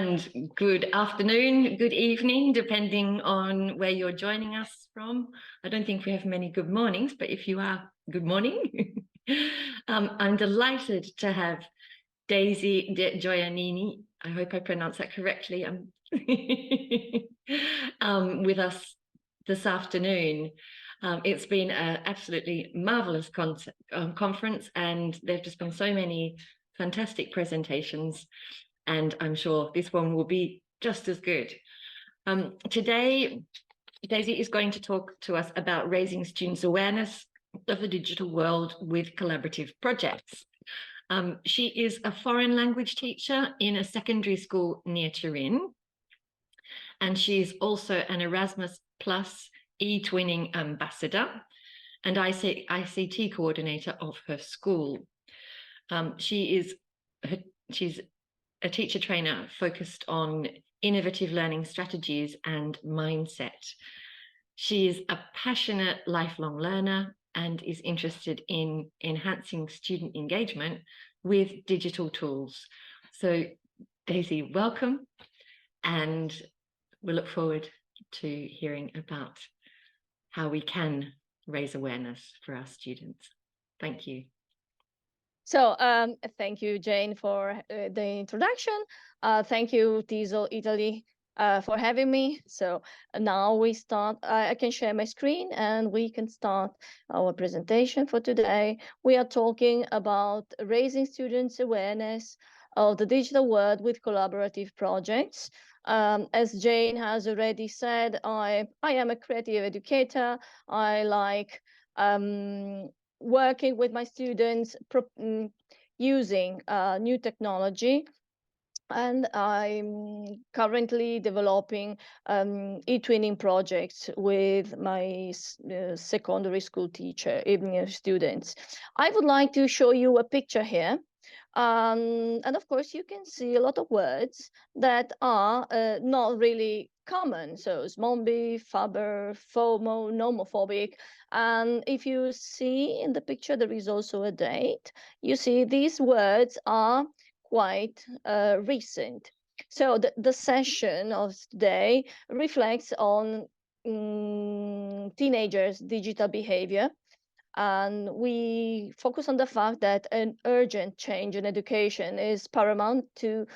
And good afternoon, good evening, depending on where you're joining us from. I don't think we have many good mornings, but if you are, good morning. I'm delighted to have Daisy Gioianini, I hope I pronounced that correctly, with us this afternoon. It's been an absolutely marvelous conference, and there have just been so many fantastic presentations, and I'm sure this one will be just as good. Today, Daisy is going to talk to us about raising students' awareness of the digital world with collaborative projects. She is a foreign language teacher in a secondary school near Turin, and she is also an Erasmus Plus e-twinning ambassador and ICT coordinator of her school. She's a teacher trainer focused on innovative learning strategies and mindset. She is a passionate lifelong learner and is interested in enhancing student engagement with digital tools. So Daisy, welcome, and we look forward to hearing about how we can raise awareness for our students. Thank you. So thank you, Jane, for the introduction. Thank you, TESOL Italy, for having me. So now we start. I can share my screen and we can start our presentation for today. We are talking about raising students' awareness of the digital world with collaborative projects. As Jane has already said, I am a creative educator. I like working with my students using new technology, and I'm currently developing e-twinning projects with my secondary school teacher, students. I would like to show you a picture here. And of course, you can see a lot of words that are not really common. So zombie, fabber, FOMO, nomophobic. And if you see in the picture, there is also a date. You see these words are quite recent. So the session of today reflects on teenagers' digital behavior. And we focus on the fact that an urgent change in education is paramount to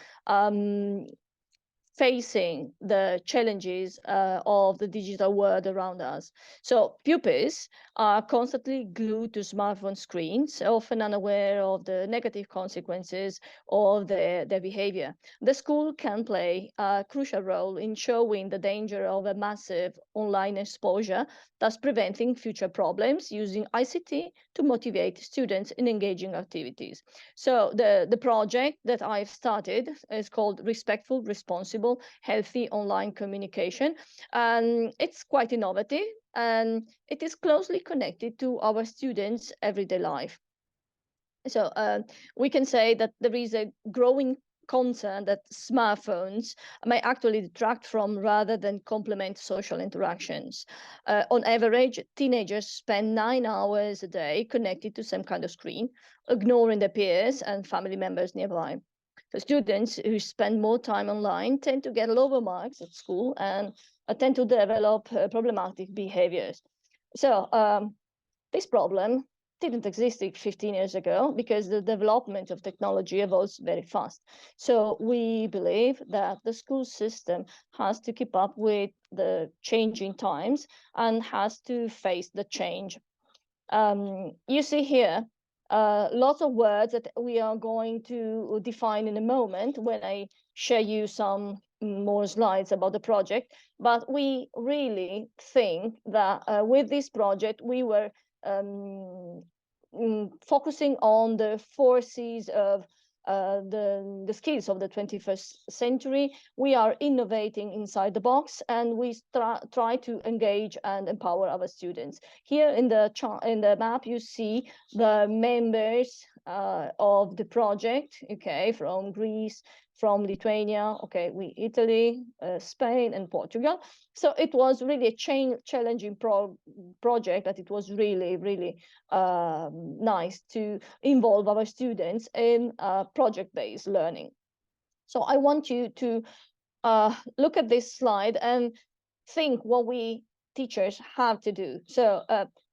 facing the challenges of the digital world around us. So pupils are constantly glued to smartphone screens, often unaware of the negative consequences of their behavior. The school can play a crucial role in showing the danger of a massive online exposure, thus preventing future problems, using ICT to motivate students in engaging activities. So the project that I've started is called Respectful, Responsible, Healthy Online Communication. And it's quite innovative, and it is closely connected to our students' everyday life. So we can say that there is a growing concern that smartphones may actually detract from rather than complement social interactions. On average, teenagers spend 9 hours a day connected to some kind of screen, ignoring their peers and family members nearby. So students who spend more time online tend to get lower marks at school and tend to develop problematic behaviors. So this problem didn't exist 15 years ago because the development of technology evolves very fast. So we believe that the school system has to keep up with the changing times and has to face the change. You see here lots of words that we are going to define in a moment when I share you some more slides about the project. But we really think that with this project, we were focusing on the forces of the skills of the 21st century. We are innovating inside the box, and we try to engage and empower our students. Here in the map, you see the members of the project, okay, from Greece, from Lithuania, okay, Italy, Spain, and Portugal. So it was really a challenging project, that it was really, really nice to involve our students in project-based learning. So I want you to look at this slide and think what we teachers have to do. So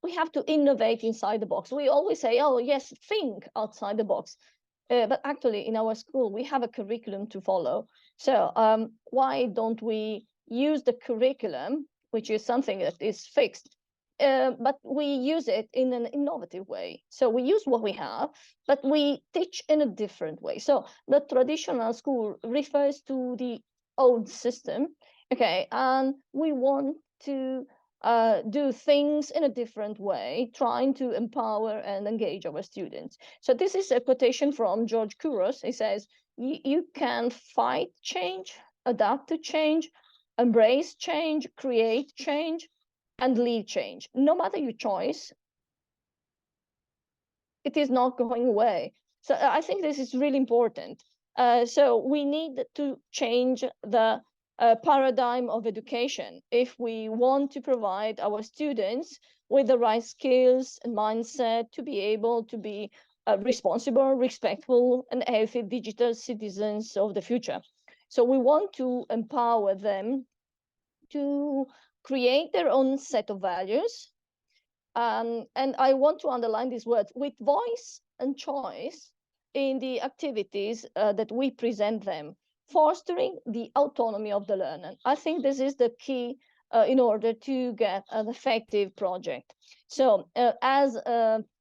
we have to innovate inside the box. We always say, oh, yes, think outside the box. But actually, in our school, we have a curriculum to follow. So why don't we use the curriculum, which is something that is fixed, but we use it in an innovative way. So we use what we have, but we teach in a different way. So the traditional school refers to the old system, okay, and we want to do things in a different way, trying to empower and engage our students. So this is a quotation from George Couros. He says, you can fight change, adapt to change, embrace change, create change, and lead change. No matter your choice, it is not going away. So I think this is really important. So we need to change the paradigm of education if we want to provide our students with the right skills and mindset to be able to be responsible, respectful, and healthy digital citizens of the future. So we want to empower them to create their own set of values. And I want to underline these words, with voice and choice in the activities that we present them, fostering the autonomy of the learner. I think this is the key in order to get an effective project. So as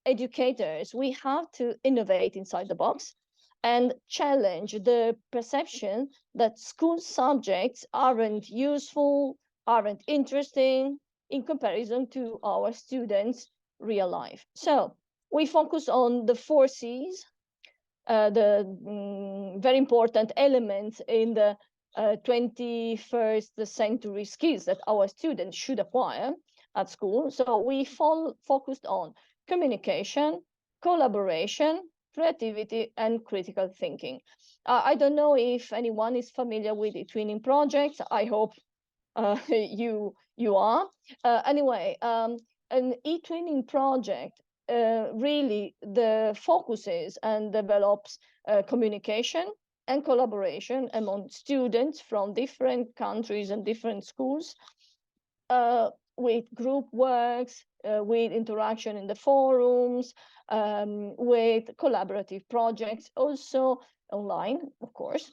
educators, we have to innovate inside the box and challenge the perception that school subjects aren't useful, aren't interesting, in comparison to our students' real life. So we focus on the 4 C's, the very important elements in the 21st century skills that our students should acquire at school. So we focused on communication, collaboration, creativity, and critical thinking. I don't know if anyone is familiar with the twinning project. I hope you are. Anyway, an e-twinning project really focuses and develops communication and collaboration among students from different countries and different schools, with group works, with interaction in the forums, with collaborative projects, also online, of course.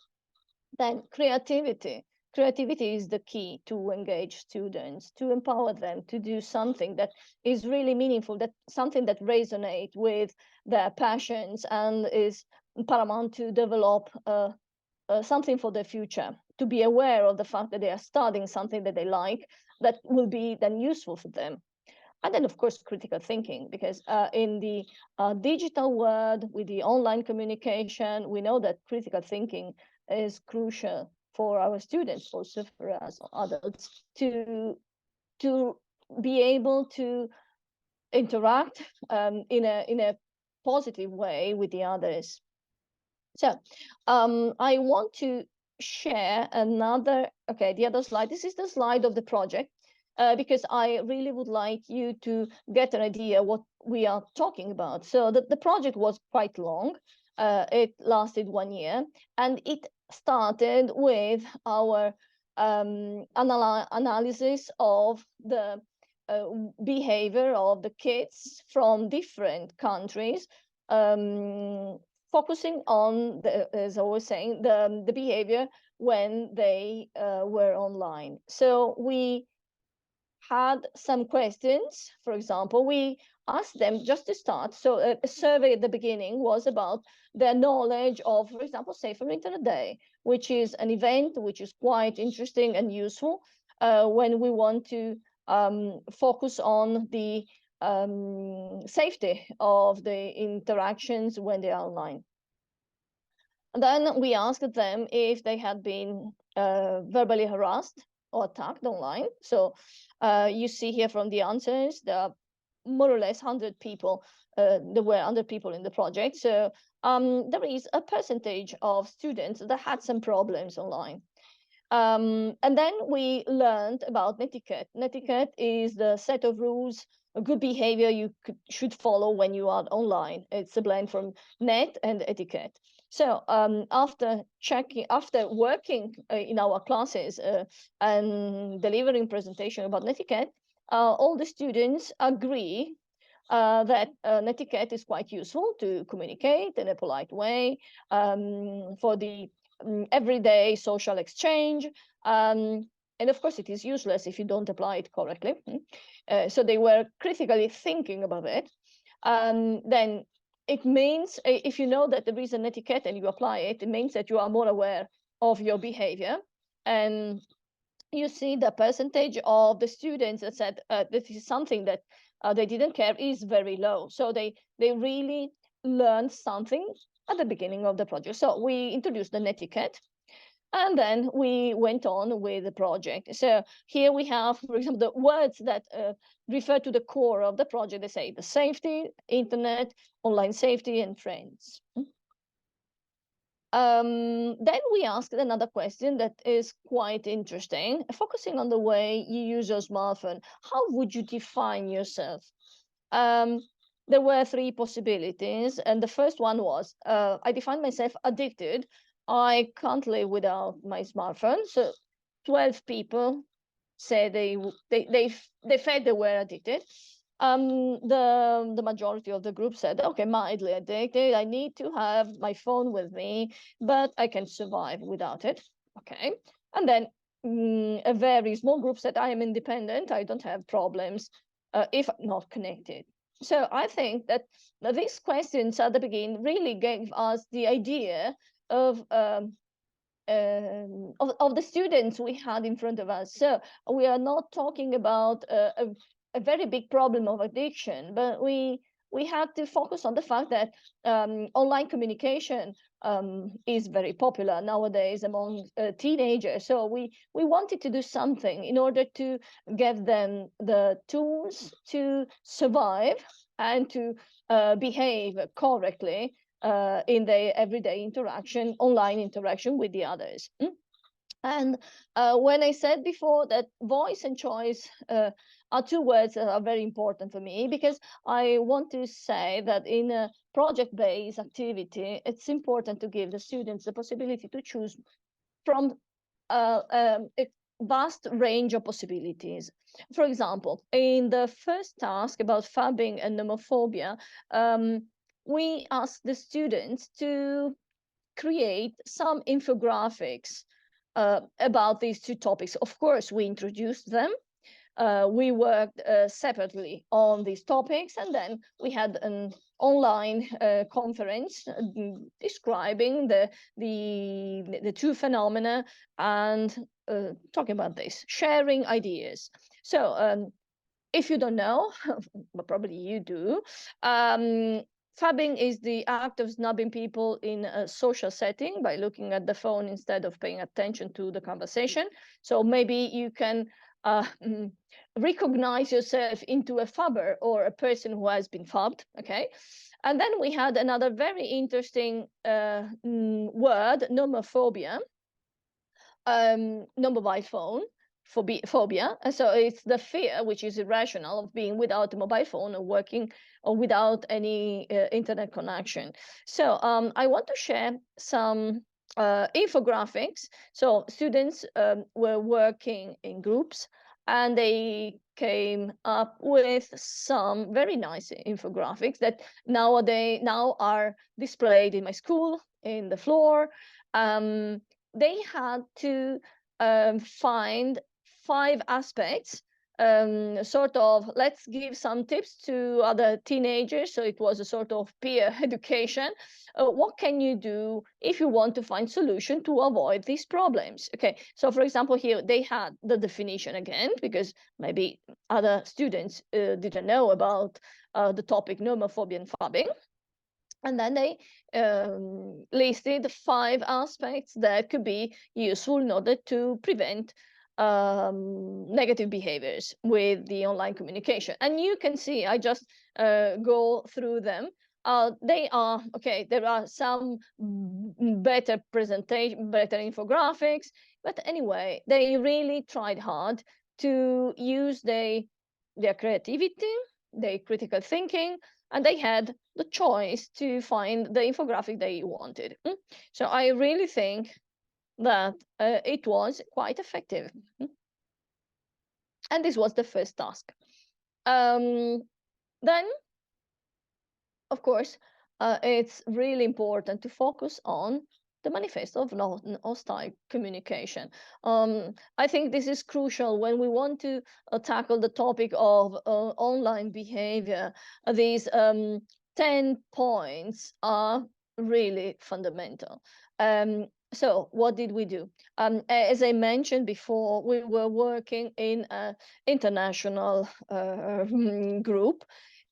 Then creativity. Creativity is the key to engage students, to empower them to do something that is really meaningful, that something that resonates with their passions and is paramount to develop something for the future, to be aware of the fact that they are studying something that they like, that will be then useful for them. And then, of course, critical thinking, because in the digital world, with the online communication, we know that critical thinking is crucial for our students, also for us adults, to be able to interact in a positive way with the others. So I want to share another, okay, the other slide. This is the slide of the project. Because I really would like you to get an idea what we are talking about. So the project was quite long. It lasted 1 year, and it started with our analysis of the behavior of the kids from different countries, focusing on, as I was saying, the behavior when they were online. So we had some questions. For example, we asked them just to start. So a survey at the beginning was about their knowledge of, for example, Safer Internet Day, which is an event which is quite interesting and useful when we want to focus on the safety of the interactions when they are online. And then we asked them if they had been verbally harassed or attacked online. So you see here from the answers, there are more or less 100 people. There were 100 people in the project. So there is a percentage of students that had some problems online. And then we learned about netiquette. Netiquette is the set of rules, a good behavior you should follow when you are online. It's a blend from net and etiquette. So after working in our classes and delivering presentation about netiquette, all the students agree that netiquette is quite useful to communicate in a polite way for the everyday social exchange. And of course, it is useless if you don't apply it correctly. So they were critically thinking about it. Then it means if you know that there is an etiquette and you apply it, it means that you are more aware of your behavior. And you see the percentage of the students that said this is something that they didn't care is very low. So they really learned something at the beginning of the project. So we introduced the netiquette, and then we went on with the project. So here we have, for example, the words that refer to the core of the project. They say the safety, internet, online safety, and friends. Then we asked another question that is quite interesting, focusing on the way you use your smartphone. How would you define yourself? There were three possibilities, and the first one was I define myself addicted. I can't live without my smartphone. So 12 people said they felt they were addicted. The majority of the group said, okay, mildly addicted. I need to have my phone with me, but I can survive without it. Okay. And then a very small group said, I am independent. I don't have problems if not connected. So I think that these questions at the beginning really gave us the idea of the students we had in front of us. So we are not talking about a very big problem of addiction, but we had to focus on the fact that online communication is very popular nowadays among teenagers. So we wanted to do something in order to give them the tools to survive and to behave correctly in their everyday interaction, online interaction with the others. And when I said before that voice and choice are two words that are very important for me, because I want to say that in a project-based activity, it's important to give the students the possibility to choose from a vast range of possibilities. For example, in the first task about phabbing and nomophobia, we asked the students to create some infographics about these two topics. Of course, we introduced them. We worked separately on these topics, and then we had an online conference describing the two phenomena and talking about this, sharing ideas. So if you don't know, but probably you do, phabbing is the act of snubbing people in a social setting by looking at the phone instead of paying attention to the conversation. So maybe you can recognize yourself into a phabber or a person who has been phabbed, okay? And then we had another very interesting word, nomophobia, no mobile phone, phobia. And so it's the fear, which is irrational, of being without a mobile phone or working or without any internet connection. So I want to share some infographics. So students were working in groups, and they came up with some very nice infographics that now are displayed in my school, in the floor. They had to find 5 aspects, sort of, let's give some tips to other teenagers. So it was a sort of peer education. What can you do if you want to find solution to avoid these problems? Okay, so for example, here they had the definition again, because maybe other students didn't know about the topic nomophobia and phabbing. And then they listed 5 aspects that could be useful in order to prevent negative behaviors with the online communication. And you can see, I just go through them. They are, okay, there are some better presentation, better infographics, but anyway, they really tried hard to use their creativity, their critical thinking, and they had the choice to find the infographic they wanted. So I really think that it was quite effective. And this was the first task. Then, of course, it's really important to focus on the manifesto of non-hostile communication. I think this is crucial when we want to tackle the topic of online behavior. These 10 points are really fundamental. So what did we do? As I mentioned before, we were working in an international group.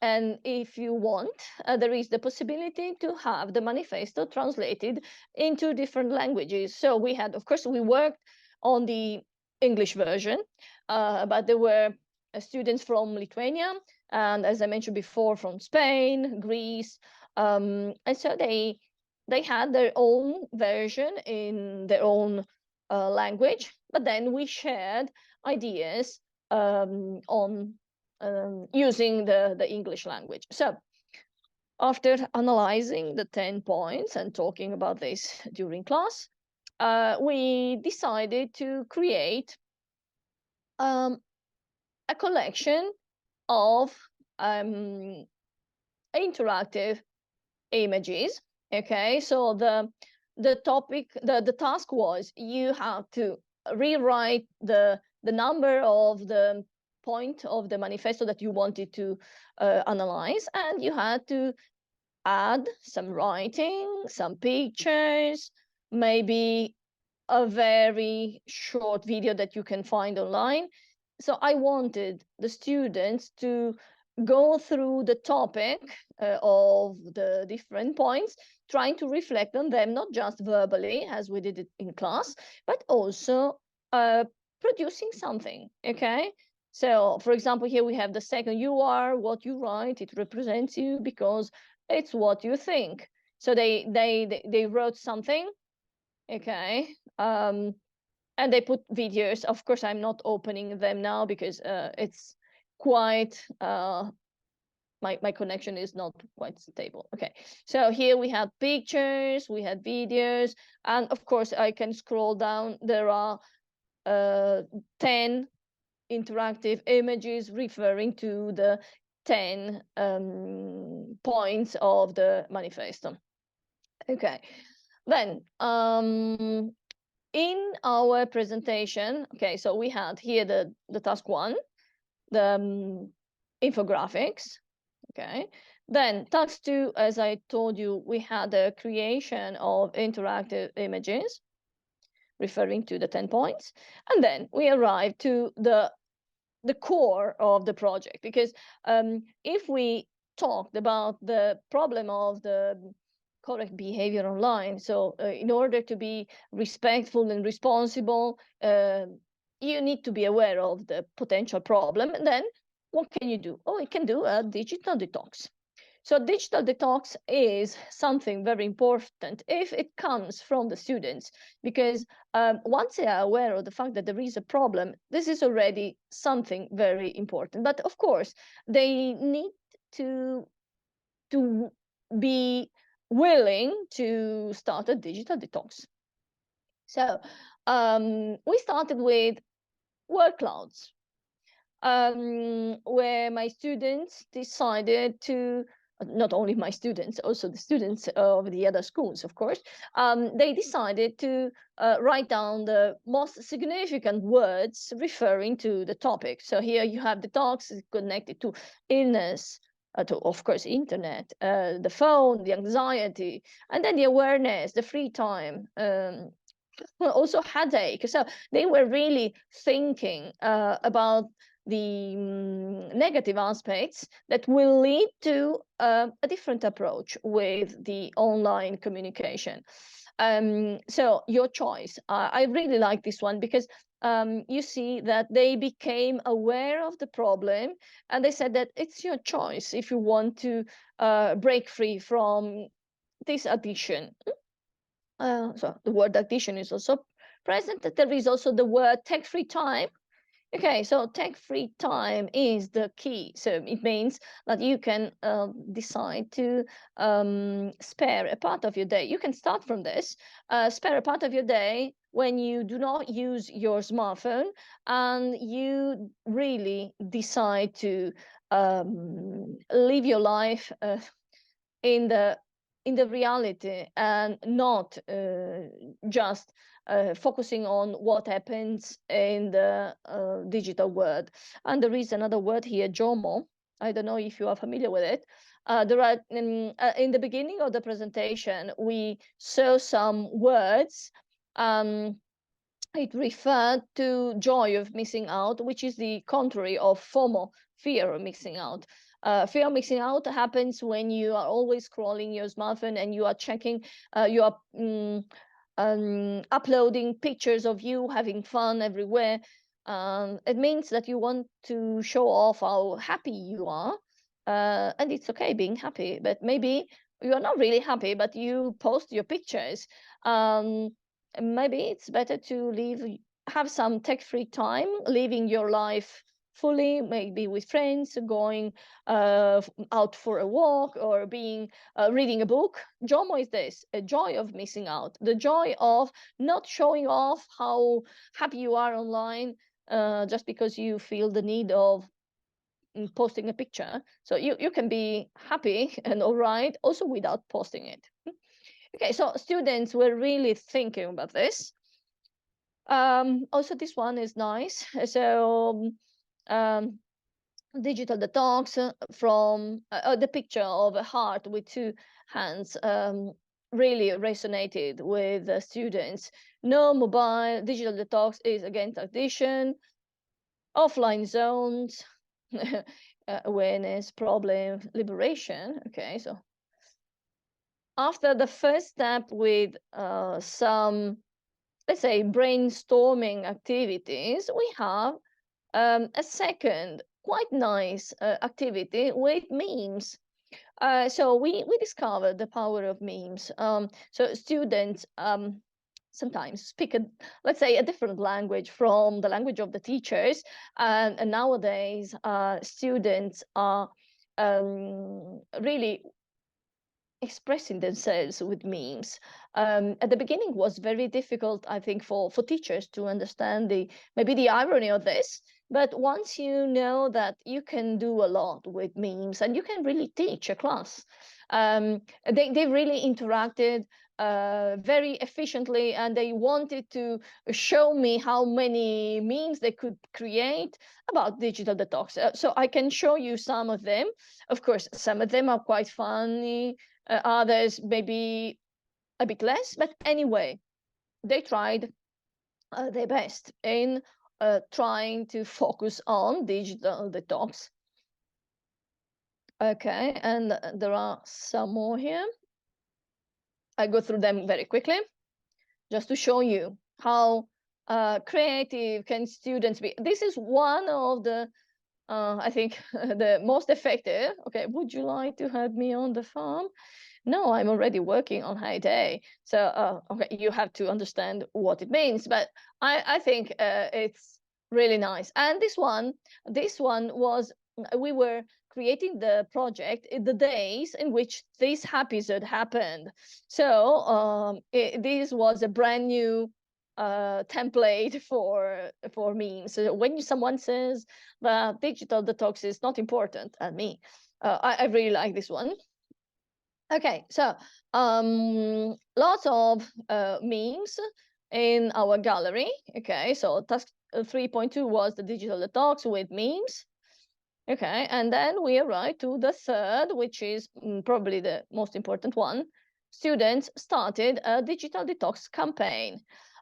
And if you want, there is the possibility to have the manifesto translated into different languages. So we had, of course, we worked on the English version, but there were students from Lithuania, and as I mentioned before, from Spain, Greece, and so they had their own version in their own language, but then we shared ideas on using the English language. So after analyzing the 10 points and talking about this during class, we decided to create a collection of interactive images. Okay, so the topic, the task was you have to rewrite the number of the point of the manifesto that you wanted to analyze, and you had to add some writing, some pictures, maybe a very short video that you can find online. So I wanted the students to go through the topic of the different points, trying to reflect on them, not just verbally, as we did it in class, but also producing something, okay? So, for example, here we have the second, you are what you write, it represents you because it's what you think. So they wrote something, okay? And they put videos. Of course, I'm not opening them now because it's quite, my connection is not quite stable. Okay, so here we have pictures, we had videos, and of course I can scroll down. There are 10 interactive images referring to the 10 points of the manifesto. Okay, then in our presentation, okay, so we had here the task 1, the infographics, okay. Then task 2, as I told you, we had the creation of interactive images referring to the 10 points. And then we arrived to the core of the project, because if we talked about the problem of the correct behavior online, so in order to be respectful and responsible, you need to be aware of the potential problem. And then what can you do? Oh, you can do a digital detox. So digital detox is something very important if it comes from the students, because once they are aware of the fact that there is a problem, this is already something very important. But of course, they need to be willing to start a digital detox. So we started with word clouds, where my students decided to, not only my students, also the students of the other schools, of course, they decided to write down the most significant words referring to the topic. So here you have the talks connected to illness, to, of course, internet, the phone, the anxiety, and then the awareness, the free time, also headache. So they were really thinking about the negative aspects that will lead to a different approach with the online communication. So your choice. I really like this one because you see that they became aware of the problem, and they said that it's your choice if you want to break free from this addiction. So the word addiction is also present. There is also the word tech-free time. Okay, so tech-free time is the key. So it means that you can decide to spare a part of your day. You can start from this, spare a part of your day when you do not use your smartphone, and you really decide to live your life in the reality, and not just focusing on what happens in the digital world. And there is another word here, JOMO. I don't know if you are familiar with it. There are in the beginning of the presentation, we saw some words. It referred to joy of missing out, which is the contrary of FOMO, fear of missing out. Fear of missing out happens when you are always scrolling your smartphone and you are checking, you are uploading pictures of you having fun everywhere. It means that you want to show off how happy you are. And it's okay being happy, but maybe you are not really happy, but you post your pictures. Maybe it's better to have some tech-free time, living your life fully, maybe with friends, going out for a walk, or reading a book. JOMO is this, a joy of missing out, the joy of not showing off how happy you are online, just because you feel the need of posting a picture. So you can be happy and all right also without posting it. Okay, so students were really thinking about this. Also, this one is nice. So, digital detox from the picture of a heart with two hands really resonated with the students. No mobile, digital detox is against addiction, offline zones, awareness, problem, liberation. Okay, so after the first step with some, let's say, brainstorming activities, we have a second quite nice activity with memes. So we discovered the power of memes. So students sometimes speak, let's say, a different language from the language of the teachers. And nowadays, students are really expressing themselves with memes. At the beginning was very difficult, I think, for teachers to understand maybe the irony of this. But once you know that you can do a lot with memes and you can really teach a class, they really interacted very efficiently, and they wanted to show me how many memes they could create about digital detox. So I can show you some of them. Of course, some of them are quite funny, others maybe a bit less, but anyway, they tried their best in trying to focus on digital detox. Okay, and there are some more here. I go through them very quickly, just to show you how creative can students be. This is one of the, I think, the most effective. Okay, would you like to help me on the farm? No, I'm already working on Hay Day. So, okay, you have to understand what it means, but I think it's really nice. And this one was, we were creating the project in the days in which this episode happened. So this was a brand new template for memes. So when someone says that digital detox is not important, and me, I really like this one. Okay, so lots of memes in our gallery. Okay, so task 3.2 was the digital detox with memes. Okay, and then we arrive to the third, which is probably the most important one. Students started a digital detox campaign,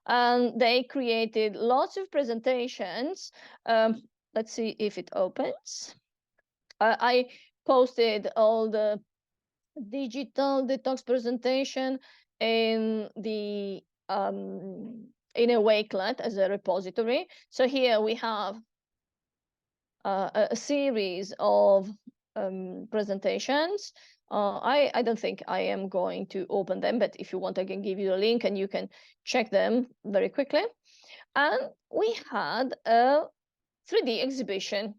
and they created lots of presentations. Let's see if it opens. I posted all the digital detox presentation in the in a Wakelet as a repository. So here we have a series of presentations. I don't think I am going to open them, but if you want, I can give you a link and you can check them very quickly. And we had a 3D exhibition.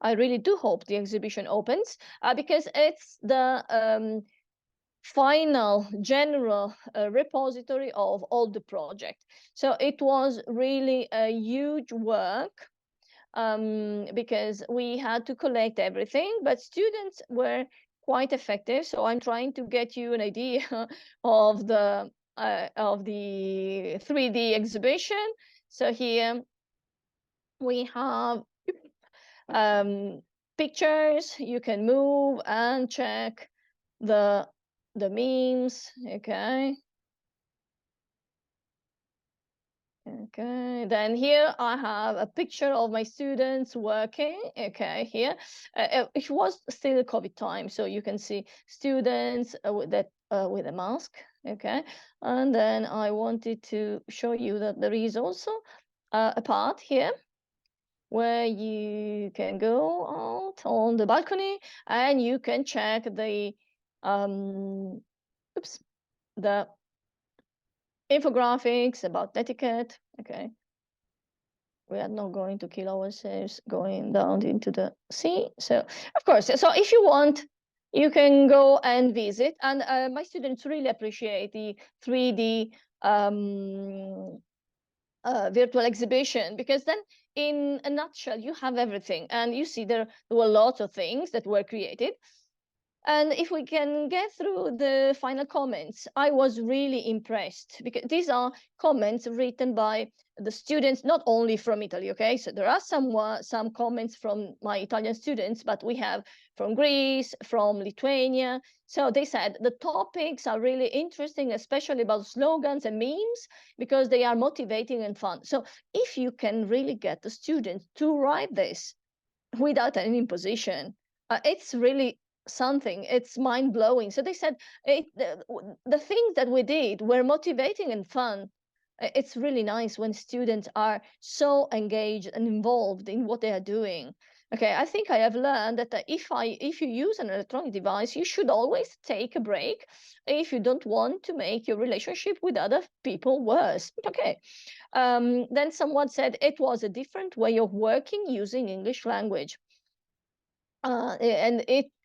I really do hope the exhibition opens because it's the final general repository of all the project. So it was really a huge work because we had to collect everything, but students were quite effective. So I'm trying to get you an idea of the 3D exhibition. So here we have pictures. You can move and check the memes. Okay. Okay, then here I have a picture of my students working. Okay, here it was still COVID time, so you can see students with a mask. Okay, and then I wanted to show you that there is also a part here where you can go out on the balcony and you can check the the infographics about etiquette. Okay, we are not going to kill ourselves going down into the sea. So of course, so if you want, you can go and visit. And my students really appreciate the 3D virtual exhibition, because then in a nutshell, you have everything. And you see there were lots of things that were created. And if we can get through the final comments, I was really impressed because these are comments written by the students, not only from Italy, okay? So there are some comments from my Italian students, but we have from Greece, from Lithuania. So they said the topics are really interesting, especially about slogans and memes, because they are motivating and fun. So if you can really get the students to write this without any imposition, it's really something. It's mind-blowing. So they said the things that we did were motivating and fun. It's really nice when students are so engaged and involved in what they are doing. Okay, I think I have learned that if you use an electronic device, you should always take a break if you don't want to make your relationship with other people worse. Okay. Then someone said it was a different way of working using English language.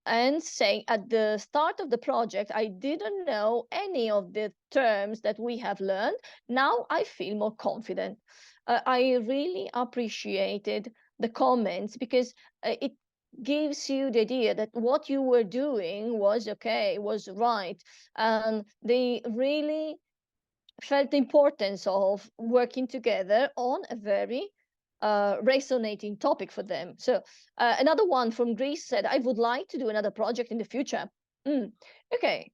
And saying at the start of the project, I didn't know any of the terms that we have learned. Now I feel more confident. I really appreciated the comments because it gives you the idea that what you were doing was okay, was right. And they really felt the importance of working together on a very resonating topic for them. So another one from Greece said, I would like to do another project in the future. Okay.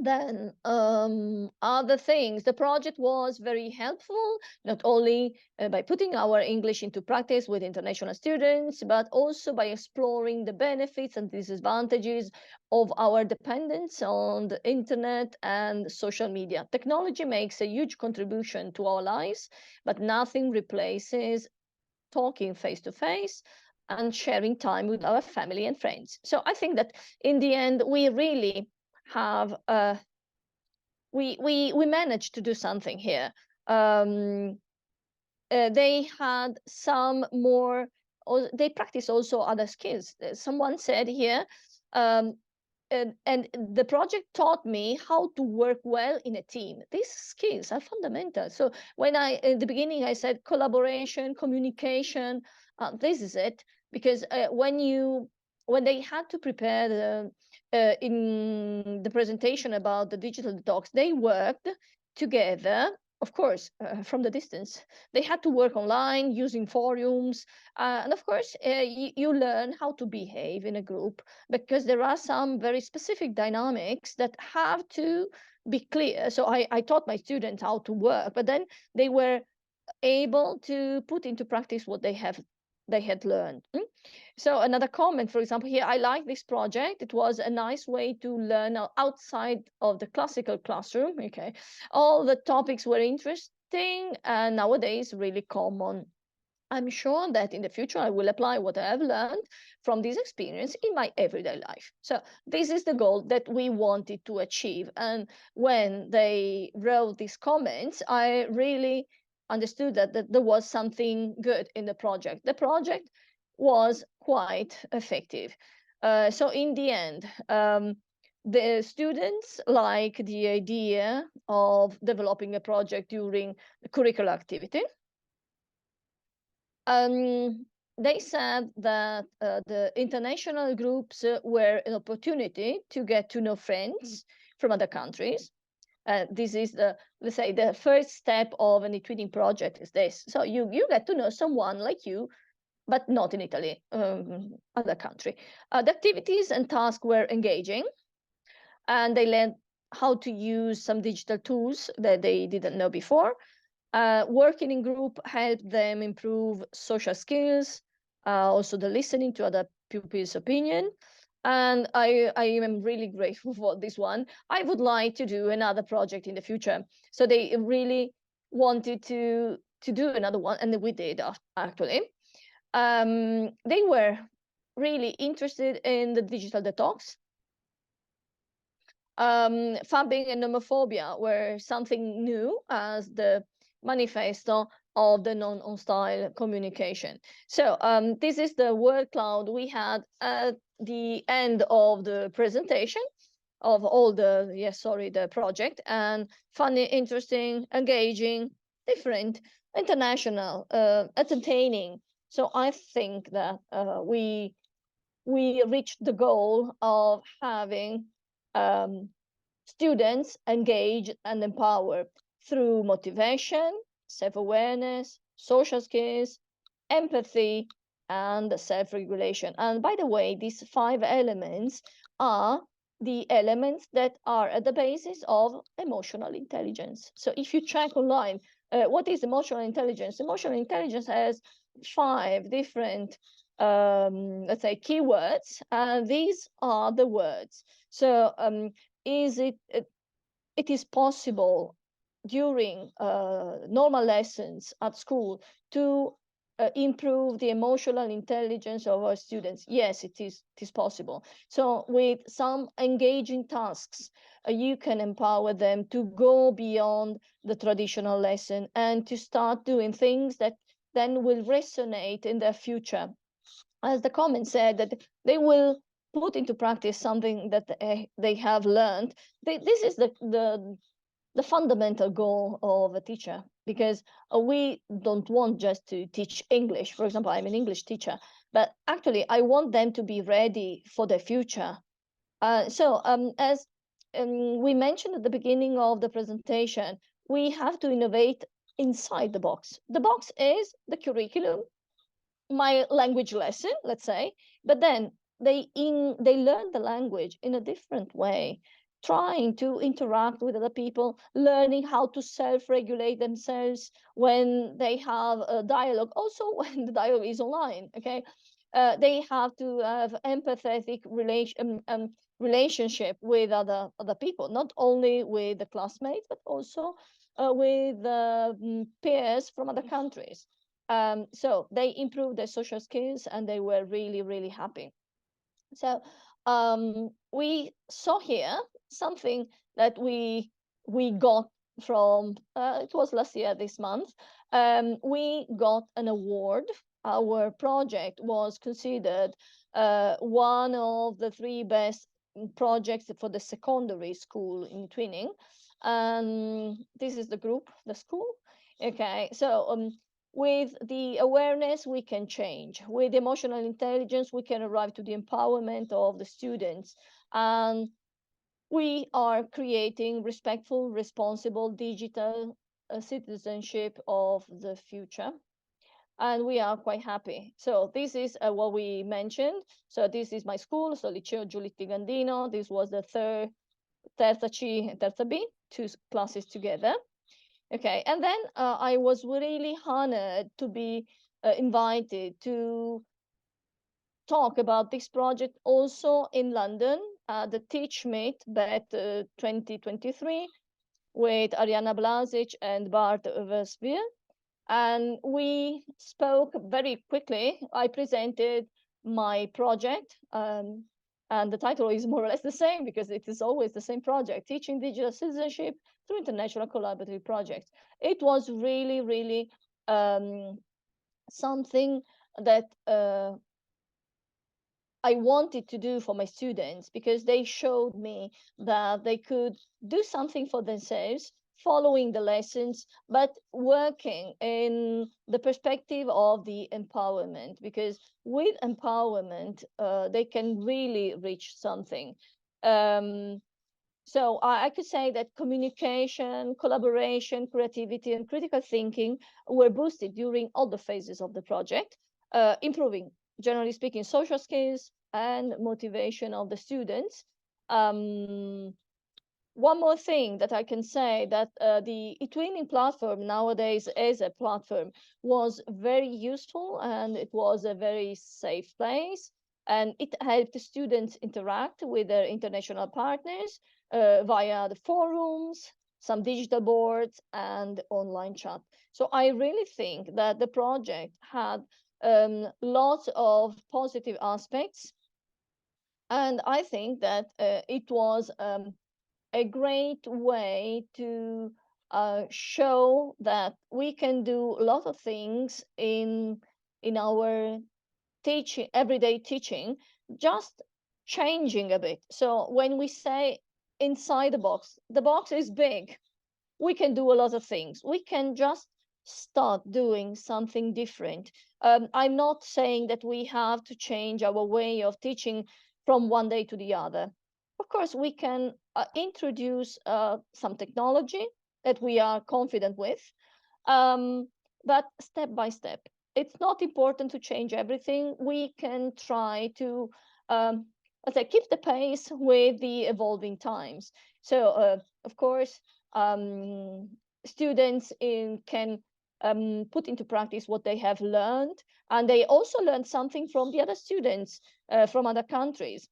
Then other things, the project was very helpful, not only by putting our English into practice with international students, but also by exploring the benefits and disadvantages of our dependence on the internet and social media. Technology makes a huge contribution to our lives, but nothing replaces talking face to face and sharing time with our family and friends. So I think that in the end, we really have we managed to do something here. They had some more, or they practice also other skills. Someone said here, and the project taught me how to work well in a team. These skills are fundamental. So when in the beginning I said collaboration, communication, this is it. Because when they had to prepare in the presentation about the digital detox, they worked together, of course, from the distance. They had to work online using forums. And of course, you learn how to behave in a group, because there are some very specific dynamics that have to be clear. So I taught my students how to work, but then they were able to put into practice what they had learned. So another comment, for example, here, I like this project. It was a nice way to learn outside of the classical classroom. Okay, all the topics were interesting and nowadays really common. I'm sure that in the future I will apply what I have learned from this experience in my everyday life. So this is the goal that we wanted to achieve. And when they wrote these comments, I really understood that there was something good in the project. The project was quite effective. So in the end, the students like the idea of developing a project during the curricular activity. They said that the international groups were an opportunity to get to know friends from other countries. This is the, let's say, the first step of an eTwinning project is this. So you get to know someone like you, but not in Italy, other country. The activities and tasks were engaging, and they learned how to use some digital tools that they didn't know before. Working in group helped them improve social skills, also the listening to other pupils' opinion. And I am really grateful for this one. I would like to do another project in the future. So they really wanted to do another one, and we did actually. They were really interested in the digital detox. Phubbing and nomophobia were something new as the manifesto of the non-hostile communication. So this is the word cloud we had at the end of the presentation of all the, the project, and funny, interesting, engaging, different, international, entertaining. So I think that we reached the goal of having students engaged and empowered through motivation, self-awareness, social skills, empathy, and self-regulation. And by the way, these 5 elements are the elements that are at the basis of emotional intelligence. So if you check online, what is emotional intelligence? Emotional intelligence has 5 different, let's say, keywords, and these are the words. So it is possible during normal lessons at school to improve the emotional intelligence of our students? Yes, it is possible. So with some engaging tasks, you can empower them to go beyond the traditional lesson and to start doing things that then will resonate in their future. As the comment said, that they will put into practice something that they have learned. This is the fundamental goal of a teacher, because we don't want just to teach English. For example, I'm an English teacher, but actually I want them to be ready for the future. So as we mentioned at the beginning of the presentation, we have to innovate inside the box. The box is the curriculum, my language lesson, let's say, but then they learn the language in a different way, trying to interact with other people, learning how to self-regulate themselves when they have a dialogue, also when the dialogue is online, okay? They have to have empathetic relationship with other people, not only with the classmates, but also with peers from other countries. So they improved their social skills, and they were really, really happy. So we saw here something that we got from, it was last year, this month. We got an award. Our project was considered one of the 3 best projects for the secondary school in Twinning. This is the group, the school. Okay, so with the awareness, we can change. With emotional intelligence, we can arrive to the empowerment of the students. And we are creating respectful, responsible digital citizenship of the future. And we are quite happy. So this is what we mentioned. So this is my school, so Liceo Giulitti Gandino. This was the Terza C and Terza B, 2 classes together. Okay, and then I was really honored to be invited to talk about this project also in London, the Teach Meet BET 2023 with Ariana Blasic and Bart Versbier. And we spoke very quickly. I presented my project, And the title is more or less the same because it is always the same project, Teaching Digital Citizenship through International Collaborative Projects. It was really, really something that I wanted to do for my students, because they showed me that they could do something for themselves, following the lessons, but working in the perspective of the empowerment, because with empowerment, they can really reach something. So I could say that communication, collaboration, creativity, and critical thinking were boosted during all the phases of the project, improving, generally speaking, social skills and motivation of the students. One more thing that I can say, that the eTwinning platform nowadays as a platform was very useful, and it was a very safe place, and it helped the students interact with their international partners via the forums, some digital boards, and online chat. So I really think that the project had lots of positive aspects, and I think that it was a great way to show that we can do a lot of things in our teaching, everyday teaching, just changing a bit. So when we say inside the box is big. We can do a lot of things. We can just start doing something different. I'm not saying that we have to change our way of teaching from one day to the other. Of course, we can introduce some technology that we are confident with, but step by step. It's not important to change everything. We can try to, let's say, keep the pace with the evolving times. So, of course, students can put into practice what they have learned, and they also learn something from the other students from other countries.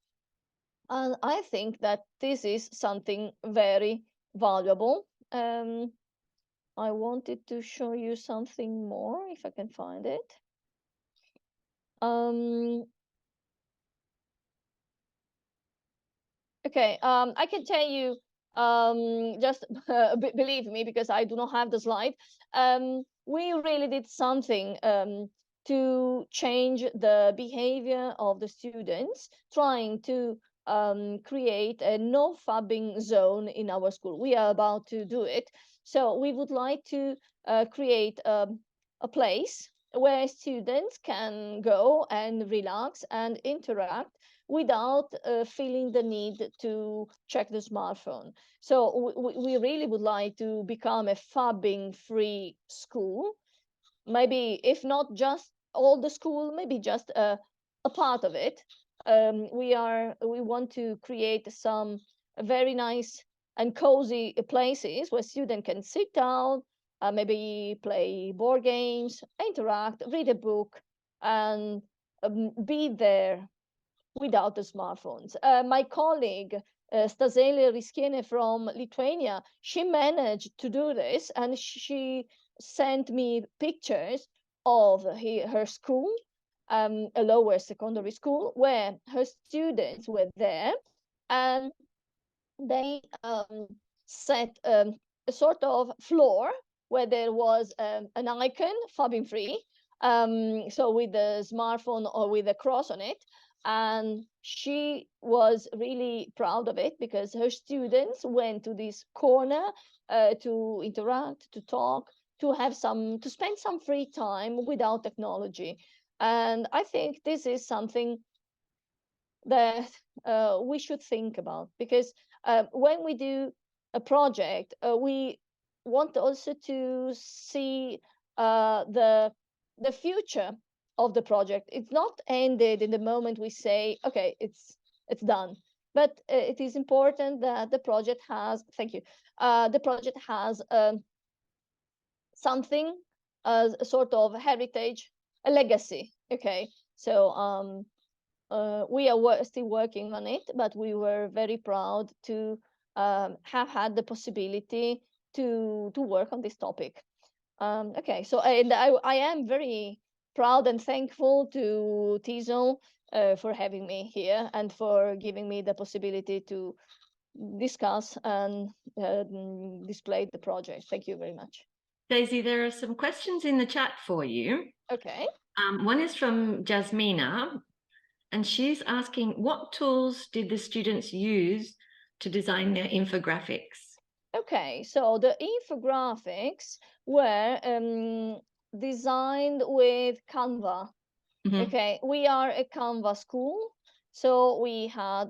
And I think that this is something very valuable. I wanted to show you something more, if I can find it. Okay, I can tell you, just believe me, because I do not have the slide. We really did something to change the behavior of the students, trying to create a no phubbing zone in our school. We are about to do it. So we would like to create a place where students can go and relax and interact without feeling the need to check the smartphone. So we really would like to become a phubbing free school. Maybe if not just all the school, maybe just a part of it. We want to create some very nice and cozy places where students can sit down, maybe play board games, interact, read a book, and be there without the smartphones. My colleague, Stasele Riskiene from Lithuania, she managed to do this, and she sent me pictures of her school, a lower secondary school, where her students were there, and they set a sort of floor where there was an icon, phubbing free, so with the smartphone or with a cross on it. And she was really proud of it, because her students went to this corner to interact, to talk, to spend some free time without technology. And I think this is something that we should think about, because when we do a project, we want also to see the future of the project. It's not ended in the moment we say, okay, it's done. But it is important that the project has, thank you, the project has something as a sort of heritage, a legacy. Okay, so we are still working on it, but we were very proud to have had the possibility to work on this topic. Okay, so and I am very proud and thankful to TESOL for having me here and for giving me the possibility to discuss and display the project. Thank you very much. Daisy, there are some questions in the chat for you. Okay. One is from Jasmina, and she's asking, what tools did the students use to design their infographics? Okay, so the infographics were designed with Canva. Okay, we are a Canva school, so we had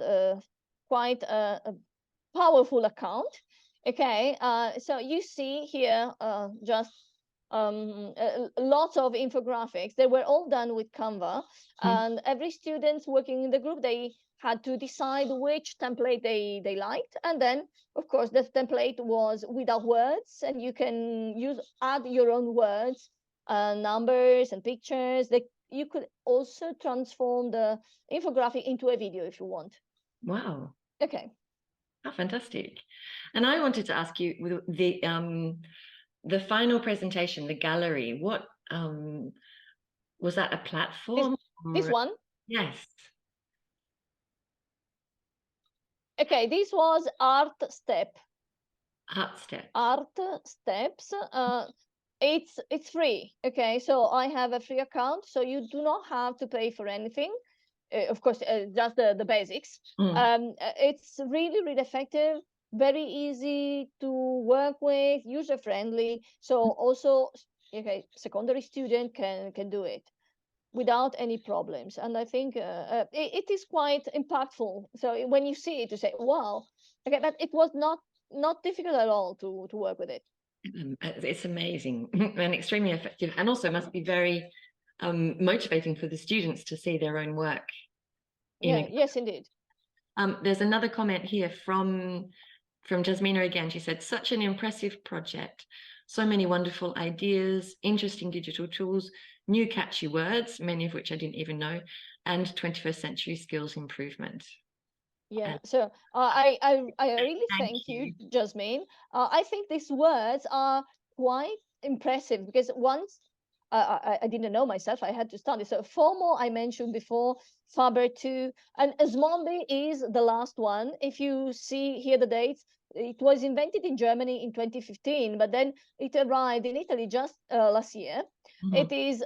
quite a powerful account. Okay, so you see here just lots of infographics. They were all done with Canva, and every student working in the group, they had to decide which template they liked, and then of course the template was without words, and you can add your own words, numbers and pictures. You could also transform the infographic into a video if you want. Wow. Okay. Oh, fantastic. And I wanted to ask you, the final presentation, the gallery, what was that, a platform? This one? Yes. Okay, this was Art Step. Art Steps. Art Steps. It's free. Okay, so I have a free account, so you do not have to pay for anything. Of course, just the basics. It's really, really effective, very easy to work with, user friendly. So also, okay, secondary student can do it without any problems. And I think it is quite impactful. So when you see it, you say, wow, okay, but it was not difficult at all to work with it. It's amazing and extremely effective, and also must be very motivating for the students to see their own work. Yes, indeed. There's another comment here from Jasmina again. She said, such an impressive project. So many wonderful ideas, interesting digital tools, new catchy words, many of which I didn't even know, and 21st century skills improvement. Yeah, so I really thank you, Jasmine. I think these words are quite impressive because once I didn't know myself, I had to study. So FOMO I mentioned before, Faber 2, and Zombie is the last one. If you see here the dates, it was invented in Germany in 2015, but then it arrived in Italy just last year. It is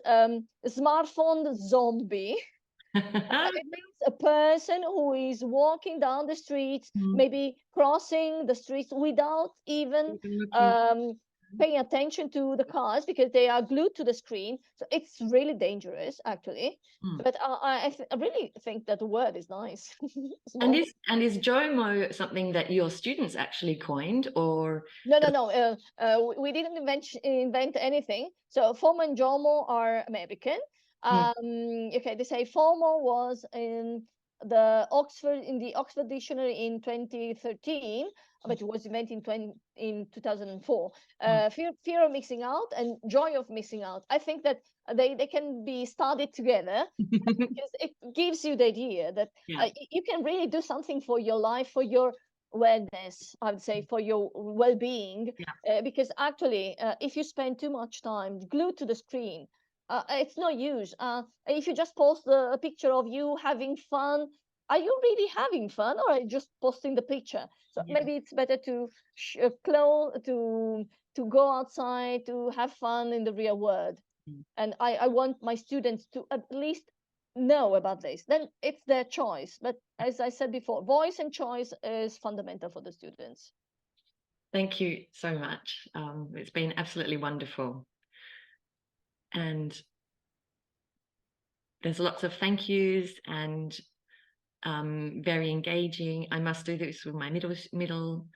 smartphone zombie. It means a person who is walking down the streets, maybe crossing the streets without even paying attention to the cars because they are glued to the screen. So it's really dangerous, actually. But I really think that the word is nice. And is JOMO something that your students actually coined, or? No. We didn't invent anything. So FOMO and JOMO are American. Okay, they say FOMO was in the Oxford Dictionary in 2013, but it was invented in 2004. Fear of missing out and joy of missing out. I think that they can be studied together because it gives you the idea that you can really do something for your life, for your wellness, I would say, for your well-being, because actually if you spend too much time glued to the screen, it's no use. If you just post a picture of you having fun, are you really having fun, or are you just posting the picture? So maybe it's better to to go outside, to have fun in the real world. And I want my students to at least know about this. Then it's their choice. But as I said before, voice and choice is fundamental for the students. Thank you so much. It's been absolutely wonderful. And there's lots of thank yous and very engaging. I must do this with my middle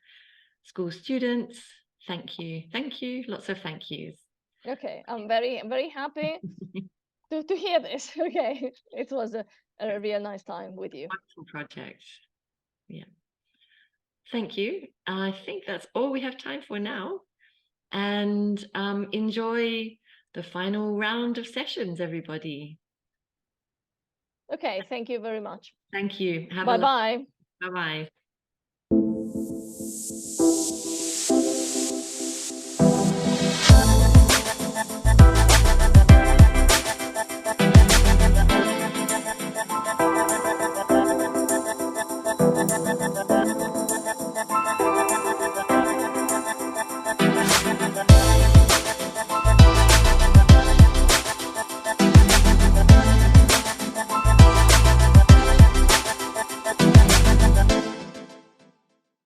school students. Thank you. Lots of thank yous. Okay, I'm very happy to hear this. Okay, it was a real nice time with you. Wonderful project. Yeah. Thank you. I think that's all we have time for now. And enjoy the final round of sessions, everybody. Okay, thank you very much. Thank you. Bye-bye. Bye-bye.